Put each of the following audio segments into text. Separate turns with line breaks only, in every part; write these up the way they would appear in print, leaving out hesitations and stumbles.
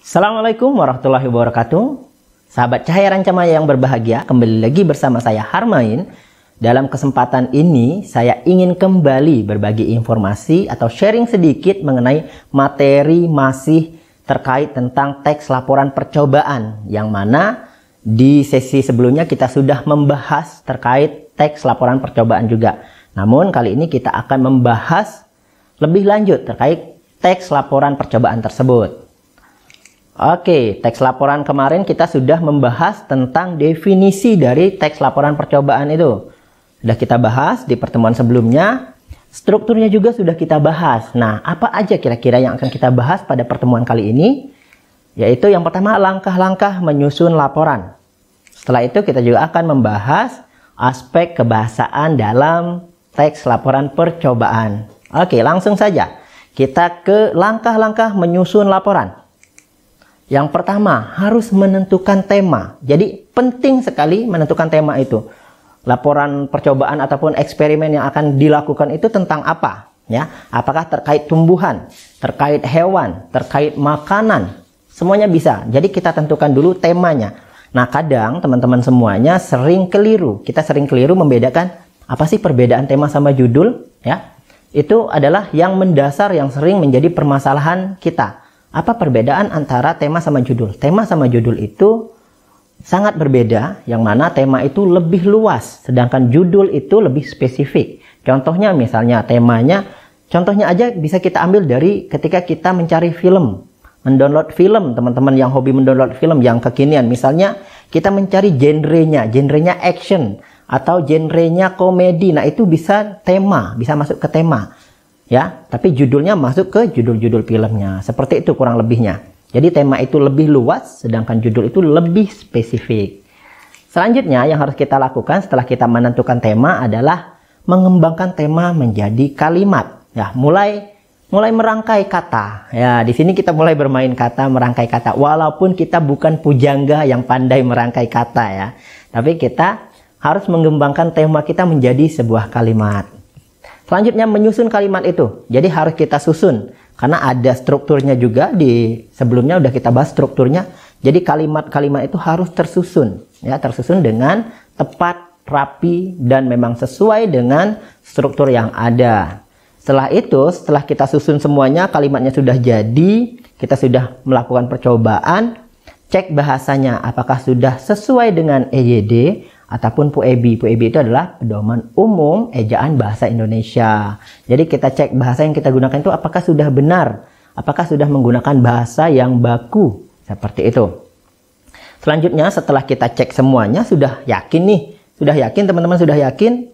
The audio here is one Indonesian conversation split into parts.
Assalamualaikum warahmatullahi wabarakatuh. Sahabat Cahaya Rancamaya yang berbahagia, kembali lagi bersama saya Harmain. Dalam kesempatan ini saya ingin kembali berbagi informasi atau sharing sedikit mengenai materi masih terkait tentang teks laporan percobaan, yang mana di sesi sebelumnya kita sudah membahas terkait teks laporan percobaan juga. Namun kali ini kita akan membahas lebih lanjut terkait teks laporan percobaan tersebut. Oke, teks laporan kemarin kita sudah membahas tentang definisi dari teks laporan percobaan itu. Sudah kita bahas di pertemuan sebelumnya. Strukturnya juga sudah kita bahas. Nah, apa aja kira-kira yang akan kita bahas pada pertemuan kali ini? Yaitu yang pertama, langkah-langkah menyusun laporan. Setelah itu kita juga akan membahas aspek kebahasaan dalam teks laporan percobaan. Oke, langsung saja kita ke langkah-langkah menyusun laporan. Yang pertama, harus menentukan tema. Jadi penting sekali menentukan tema itu. Laporan percobaan ataupun eksperimen yang akan dilakukan itu tentang apa? Ya, apakah terkait tumbuhan, terkait hewan, terkait makanan? Semuanya bisa. Jadi kita tentukan dulu temanya. Nah, kadang teman-teman semuanya sering keliru. Kita sering keliru membedakan apa sih perbedaan tema sama judul, ya? Itu adalah yang mendasar, yang sering menjadi permasalahan kita. Apa perbedaan antara tema sama judul? Tema sama judul itu sangat berbeda, yang mana tema itu lebih luas, sedangkan judul itu lebih spesifik. Contohnya misalnya temanya, contohnya aja bisa kita ambil dari ketika kita mencari film, mendownload film, teman-teman yang hobi mendownload film yang kekinian. Misalnya kita mencari genrenya action atau genrenya komedi. Nah, itu bisa tema, bisa masuk ke tema. Ya, tapi judulnya masuk ke judul-judul filmnya. Seperti itu kurang lebihnya. Jadi tema itu lebih luas, sedangkan judul itu lebih spesifik. Selanjutnya yang harus kita lakukan setelah kita menentukan tema adalah mengembangkan tema menjadi kalimat. Ya, mulai merangkai kata. Ya, di sini kita mulai bermain kata, merangkai kata. Walaupun kita bukan pujangga yang pandai merangkai kata ya. Tapi kita harus mengembangkan tema kita menjadi sebuah kalimat. Selanjutnya menyusun kalimat itu. Jadi harus kita susun. Karena ada strukturnya juga, di sebelumnya udah kita bahas strukturnya. Jadi kalimat-kalimat itu harus tersusun. Ya, tersusun dengan tepat, rapi, dan memang sesuai dengan struktur yang ada. Setelah itu, setelah kita susun semuanya, kalimatnya sudah jadi, kita sudah melakukan percobaan, cek bahasanya apakah sudah sesuai dengan EYD ataupun PUEBI. PUEBI itu adalah Pedoman Umum Ejaan Bahasa Indonesia. Jadi kita cek bahasa yang kita gunakan itu apakah sudah benar, apakah sudah menggunakan bahasa yang baku, seperti itu. Selanjutnya setelah kita cek semuanya, sudah yakin nih, sudah yakin teman-teman, sudah yakin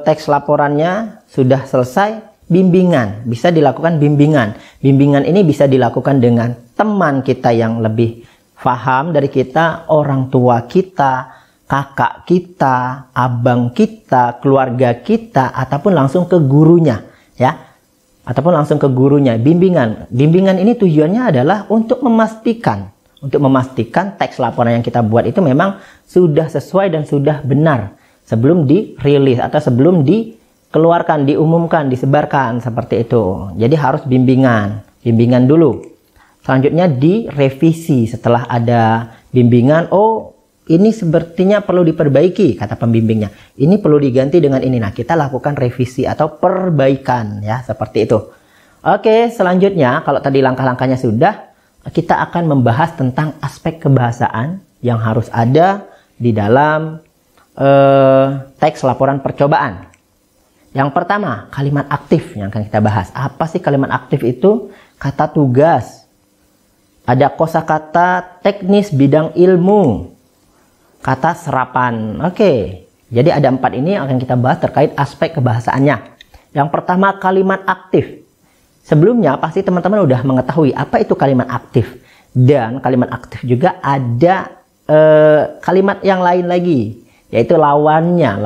teks laporannya sudah selesai, bimbingan, bisa dilakukan bimbingan. Bimbingan ini bisa dilakukan dengan teman kita yang lebih paham dari kita, orang tua kita, kakak kita, abang kita, keluarga kita, ataupun langsung ke gurunya, ya, ataupun langsung ke gurunya. Bimbingan ini tujuannya adalah untuk memastikan teks laporan yang kita buat itu memang sudah sesuai dan sudah benar sebelum dirilis atau sebelum dikeluarkan, diumumkan, disebarkan, seperti itu. Jadi harus bimbingan dulu. Selanjutnya direvisi setelah ada bimbingan. Oh, ini sepertinya perlu diperbaiki, kata pembimbingnya. Ini perlu diganti dengan ini. Nah, kita lakukan revisi atau perbaikan, ya, seperti itu. Oke, selanjutnya kalau tadi langkah-langkahnya sudah, kita akan membahas tentang aspek kebahasaan yang harus ada di dalam teks laporan percobaan. Yang pertama, kalimat aktif yang akan kita bahas. Apa sih kalimat aktif itu? Kata tugas. Ada kosakata teknis bidang ilmu. Kata serapan. Oke. Jadi ada 4 ini yang akan kita bahas terkait aspek kebahasaannya. Yang pertama, kalimat aktif. Sebelumnya pasti teman-teman udah mengetahui apa itu kalimat aktif. Dan kalimat aktif juga ada kalimat yang lain lagi, yaitu lawannya.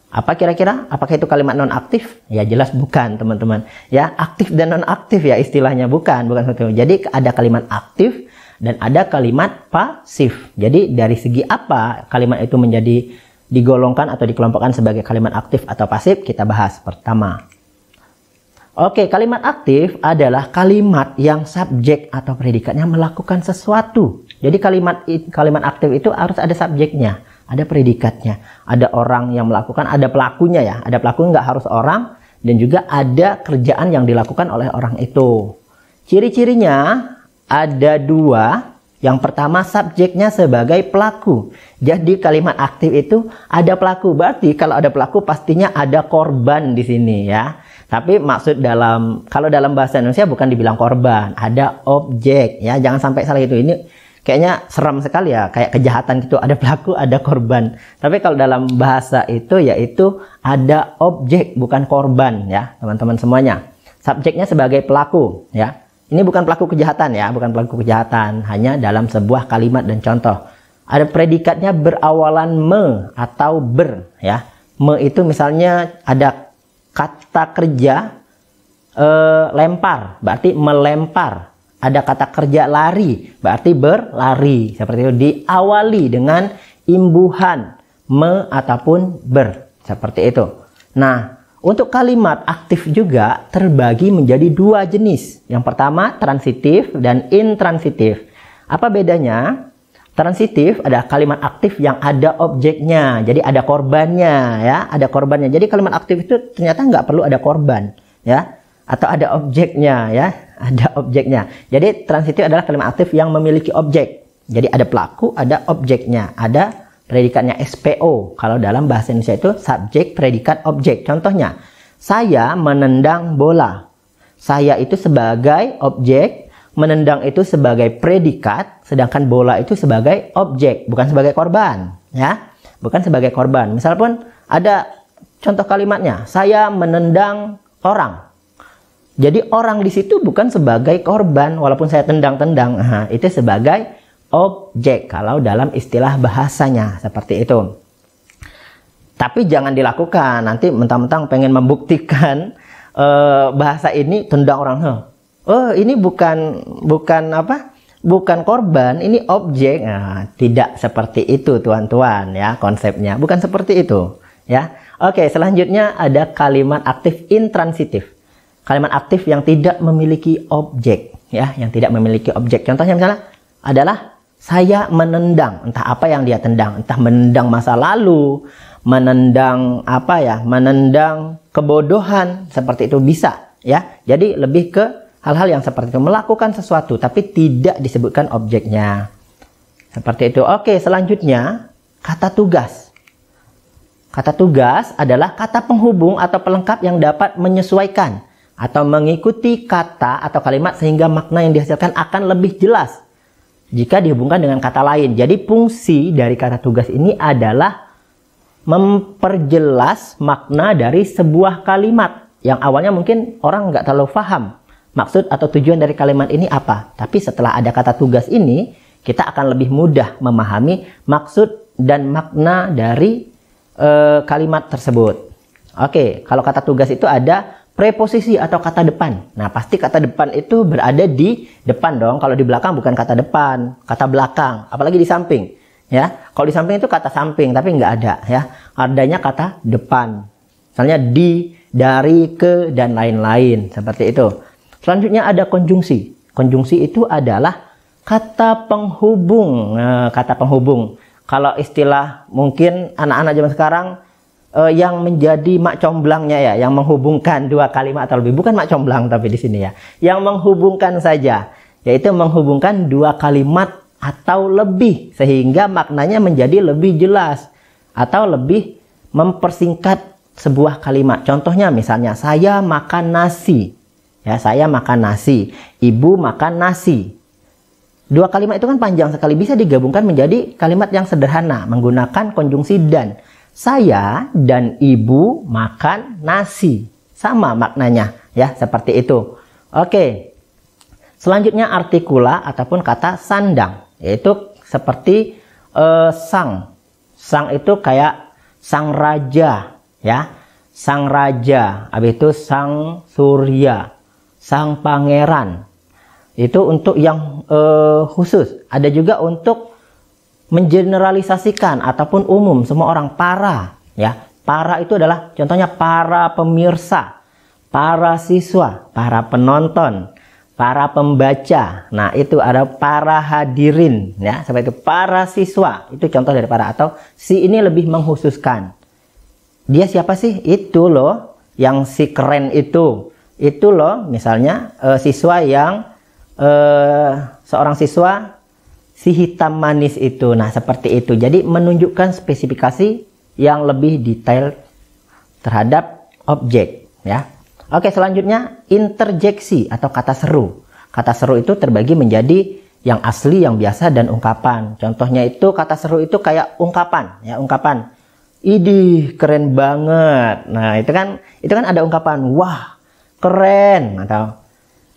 Apa kira-kira? Apakah itu kalimat non-aktif? Ya jelas bukan, teman-teman. Ya, aktif dan non-aktif ya istilahnya, bukan seperti itu. Jadi ada kalimat aktif dan ada kalimat pasif. Jadi dari segi apa kalimat itu menjadi digolongkan atau dikelompokkan sebagai kalimat aktif atau pasif, kita bahas pertama. Oke, kalimat aktif adalah kalimat yang subjek atau predikatnya melakukan sesuatu. Jadi kalimat aktif itu harus ada subjeknya, ada predikatnya, ada orang yang melakukan, ada pelakunya ya. Ada pelaku, nggak harus orang, dan juga ada kerjaan yang dilakukan oleh orang itu. Ciri-cirinya ada dua. Yang pertama, subjeknya sebagai pelaku. Jadi kalimat aktif itu ada pelaku. Berarti kalau ada pelaku pastinya ada korban di sini ya. Tapi maksud kalau dalam bahasa Indonesia bukan dibilang korban, ada objek ya. Jangan sampai salah itu. Ini kayaknya seram sekali ya, kayak kejahatan gitu. Ada pelaku, ada korban. Tapi kalau dalam bahasa itu yaitu ada objek, bukan korban ya, teman-teman semuanya. Subjeknya sebagai pelaku ya. Ini bukan pelaku kejahatan ya, bukan pelaku kejahatan, hanya dalam sebuah kalimat dan contoh. Ada predikatnya berawalan me atau ber ya. Me itu misalnya ada kata kerja lempar, berarti melempar. Ada kata kerja lari, berarti berlari. Seperti itu, diawali dengan imbuhan me ataupun ber. Seperti itu. Nah, untuk kalimat aktif juga terbagi menjadi dua jenis. Yang pertama transitif dan intransitif. Apa bedanya? Transitif adalah kalimat aktif yang ada objeknya. Jadi ada korbannya ya, ada korbannya. Jadi kalimat aktif itu ternyata nggak perlu ada korban ya, atau ada objeknya ya, ada objeknya. Jadi transitif adalah kalimat aktif yang memiliki objek. Jadi ada pelaku, ada objeknya, ada predikatnya SPO. Kalau dalam bahasa Indonesia itu subjek, predikat, objek. Contohnya, saya menendang bola. Saya itu sebagai objek, menendang itu sebagai predikat, sedangkan bola itu sebagai objek, bukan sebagai korban, ya. Bukan sebagai korban. Misal pun ada contoh kalimatnya, saya menendang orang. Jadi orang di situ bukan sebagai korban, walaupun saya tendang-tendang, itu sebagai objek kalau dalam istilah bahasanya seperti itu. Tapi jangan dilakukan nanti mentang-mentang pengen membuktikan bahasa ini tendang orang. Oh, ini bukan korban, ini objek. Nah, tidak seperti itu tuan-tuan ya, konsepnya bukan seperti itu ya. Oke, selanjutnya ada kalimat aktif intransitif. Kalimat aktif yang tidak memiliki objek ya, yang tidak memiliki objek. Contohnya misalnya adalah saya menendang, entah apa yang dia tendang, entah menendang masa lalu, menendang menendang kebodohan, seperti itu bisa ya. Jadi lebih ke hal-hal yang seperti itu, melakukan sesuatu tapi tidak disebutkan objeknya. Seperti itu. Oke, selanjutnya kata tugas. Kata tugas adalah kata penghubung atau pelengkap yang dapat menyesuaikan atau mengikuti kata atau kalimat sehingga makna yang dihasilkan akan lebih jelas jika dihubungkan dengan kata lain. Jadi fungsi dari kata tugas ini adalah memperjelas makna dari sebuah kalimat yang awalnya mungkin orang nggak terlalu paham maksud atau tujuan dari kalimat ini apa. Tapi setelah ada kata tugas ini, kita akan lebih mudah memahami maksud dan makna dari kalimat tersebut. Oke, kalau kata tugas itu ada preposisi atau kata depan. Nah, pasti kata depan itu berada di depan dong. Kalau di belakang bukan kata depan, kata belakang. Apalagi di samping. Ya, kalau di samping itu kata samping, tapi nggak ada. Ya, adanya kata depan. Misalnya di, dari, ke, dan lain-lain. Seperti itu. Selanjutnya ada konjungsi. Konjungsi itu adalah kata penghubung. Nah, kata penghubung. Kalau istilah mungkin anak-anak zaman sekarang, yang menjadi mak comblangnya ya, yang menghubungkan dua kalimat atau lebih, bukan mak comblang tapi di sini ya, yang menghubungkan saja, yaitu menghubungkan dua kalimat atau lebih sehingga maknanya menjadi lebih jelas atau lebih mempersingkat sebuah kalimat. Contohnya misalnya saya makan nasi, ya, saya makan nasi, ibu makan nasi. Dua kalimat itu kan panjang sekali, bisa digabungkan menjadi kalimat yang sederhana menggunakan konjungsi dan. Saya dan ibu makan nasi. Sama maknanya ya, seperti itu. Oke. Selanjutnya artikula ataupun kata sandang, yaitu seperti sang. Sang itu kayak sang raja ya. Sang raja, habis itu sang surya, sang pangeran. Itu untuk yang khusus. Ada juga untuk mengeneralisasikan ataupun umum, semua orang. Para ya, para itu adalah contohnya para pemirsa, para siswa, para penonton, para pembaca. Nah, itu ada para hadirin, ya, seperti itu. Para siswa, itu contoh dari para, atau si ini lebih mengkhususkan. Dia siapa sih? Itu loh, yang si keren itu. Itu loh, misalnya siswa yang seorang siswa si hitam manis itu. Nah, seperti itu. Jadi menunjukkan spesifikasi yang lebih detail terhadap objek, ya. Oke, selanjutnya interjeksi atau kata seru. Kata seru itu terbagi menjadi yang asli, yang biasa, dan ungkapan. Contohnya itu kata seru itu kayak ungkapan, ya, ungkapan. Idih, keren banget. Nah, itu kan ada ungkapan, wah, keren, atau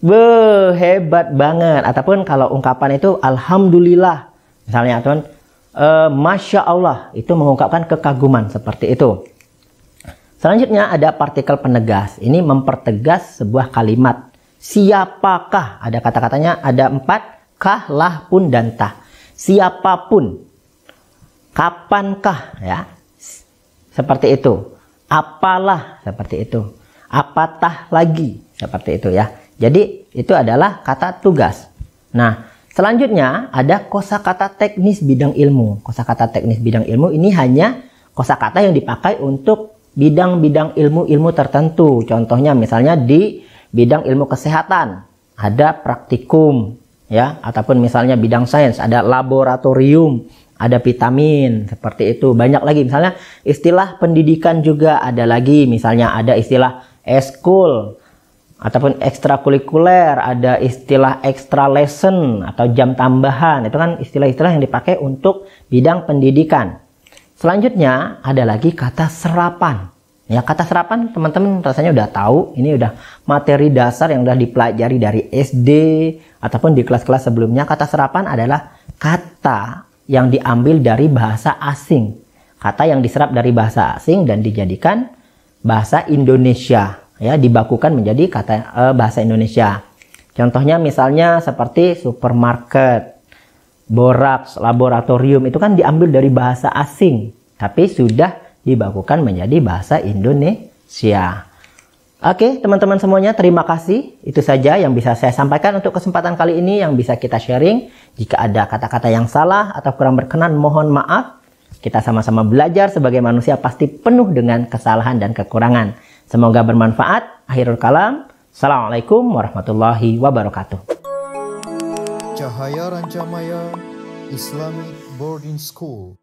beuh, hebat banget. Ataupun kalau ungkapan itu alhamdulillah. Misalnya, teman, masya Allah, itu mengungkapkan kekaguman, seperti itu. Selanjutnya ada partikel penegas. Ini mempertegas sebuah kalimat. Siapakah? Ada kata-katanya, ada 4. Kah, lah, pun, dan tah. Siapapun. Kapankah? Ya, seperti itu. Apalah, seperti itu. Apatah lagi, seperti itu, ya. Jadi itu adalah kata tugas. Nah, selanjutnya ada kosakata teknis bidang ilmu. Kosakata teknis bidang ilmu ini hanya kosakata yang dipakai untuk bidang-bidang ilmu-ilmu tertentu. Contohnya misalnya di bidang ilmu kesehatan ada praktikum, ya, ataupun misalnya bidang sains ada laboratorium, ada vitamin, seperti itu. Banyak lagi, misalnya istilah pendidikan juga ada lagi, misalnya ada istilah eskul ataupun ekstrakurikuler, ada istilah extra lesson atau jam tambahan. Itu kan istilah-istilah yang dipakai untuk bidang pendidikan. Selanjutnya ada lagi kata serapan. Ya, kata serapan teman-teman rasanya udah tahu. Ini udah materi dasar yang udah dipelajari dari SD ataupun di kelas-kelas sebelumnya. Kata serapan adalah kata yang diambil dari bahasa asing. Kata yang diserap dari bahasa asing dan dijadikan bahasa Indonesia. Ya, dibakukan menjadi kata bahasa Indonesia. Contohnya misalnya seperti supermarket, boraks, laboratorium, itu kan diambil dari bahasa asing, tapi sudah dibakukan menjadi bahasa Indonesia. Oke, teman-teman semuanya, terima kasih. Itu saja yang bisa saya sampaikan untuk kesempatan kali ini, yang bisa kita sharing. Jika ada kata-kata yang salah atau kurang berkenan, mohon maaf. Kita sama-sama belajar sebagai manusia pasti penuh dengan kesalahan dan kekurangan. Semoga bermanfaat. Akhirul kalam. Assalamualaikum warahmatullahi wabarakatuh.
Cahaya Rancamaya Islamic Boarding School